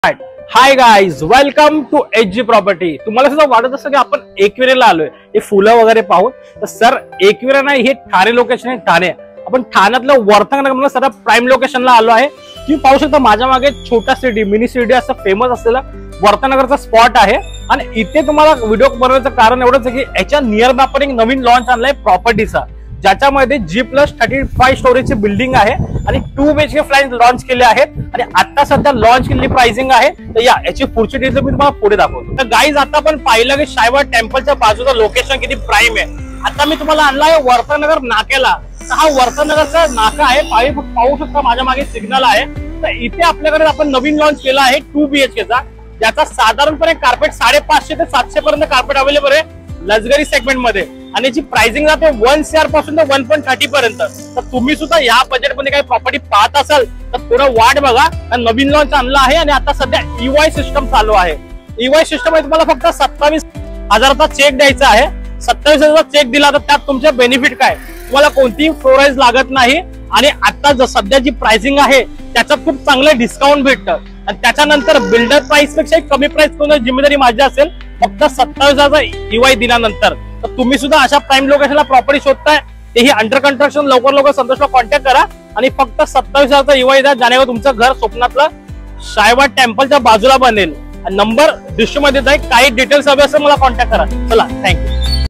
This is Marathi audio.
High guys, welcome to HG property. तुम्हाला सुद्धा वाटत असं की आपण एकविरेला आलोय हे फुलं वगैरे पाहून, तर सर एकविरा नाही, हे ठाणे लोकेशन आहे। ठाणे आपण ठाण्यातलं वरथंगनगर सर प्राईम लोकेशनला आलो आहे। तुम्ही पाहू शकता माझ्या मागे छोटा सिटी मिनी सिटी असं फेमस असलेला वरथंगनगरचा स्पॉट आहे। आणि इथे तुम्हाला व्हिडिओ बनवण्याचं कारण एवढंच आहे की याच्या नियर बाय आपण एक नवीन लॉन्च आणलाय प्रॉपर्टीचा, ज्याच्यामध्ये G+35 स्टोरेजची बिल्डिंग आहे आणि 2 BHK फ्लॅट लॉन्च केले आहेत आणि आता सध्या लॉन्च केलेली प्राइसिंग आहे। तर याची पुढची डिटेल मी तुम्हाला पुढे दाखवतो। तर गाईज आता आपण पाहिलं की शायवा टेम्पलच्या बाजूचं लोकेशन किती प्राईम आहे। आता मी तुम्हाला आणलाय वरथंगनगर नाक्याला। तर हा वरथंगनगरचा नाका आहे, पाहू शकता माझ्या मागे सिग्नल आहे। तर इथे आपल्याकडे आपण नवीन लॉन्च केला आहे 2 BHK चा, ज्याचा साधारणपणे कार्पेट 550 ते 700 पर्यंत कार्पेट अवेलेबल आहे लक्झरी सेगमेंट मध्ये। आणि याची प्राइसिंग जाते 1 CR पासून ते 1.30 पर्यंत। तर तुम्ही सुद्धा या बजेट मध्ये काही प्रॉपर्टी पाहत असाल तर थोडं वाट बघा, नवीन लॉन्च आणला आहे आणि आता सध्या EY सिस्टम चालू आहे। EY सिस्टम मध्ये तुम्हाला फक्त 27,000चा चेक द्यायचा आहे। 27,000चा चेक दिला तर त्यात तुमचे बेनिफिट काय, तुम्हाला कोणतीही फ्लोराईज लागत नाही आणि आता सध्या जी प्राइसिंग आहे त्याच्यात खूप चांगलं डिस्काउंट भेटतं। आणि त्याच्यानंतर बिल्डर प्राइस पेक्षा कमी प्राइस कोणाची जिम्मेदारी माझी असेल, फक्त 27,000चा EY दिल्यानंतर। तर तुम्ही सुद्धा अशा प्राईम लोकेशनला प्रॉपर्टी शोधताय, तेही अंडर कंस्ट्रक्शन, लवकर संतोषला कॉन्टॅक्ट करा आणि फक्त 27,000चा EY द्या, ज्याने तुमचं घर स्वप्नातलं शायवा टेम्पलच्या बाजूला बनेल। नंबर डिस्क्रिप्शन मध्ये जाईल, काही डिटेल्स हवे असेल मला कॉन्टॅक्ट करा। चला, थँक्यू।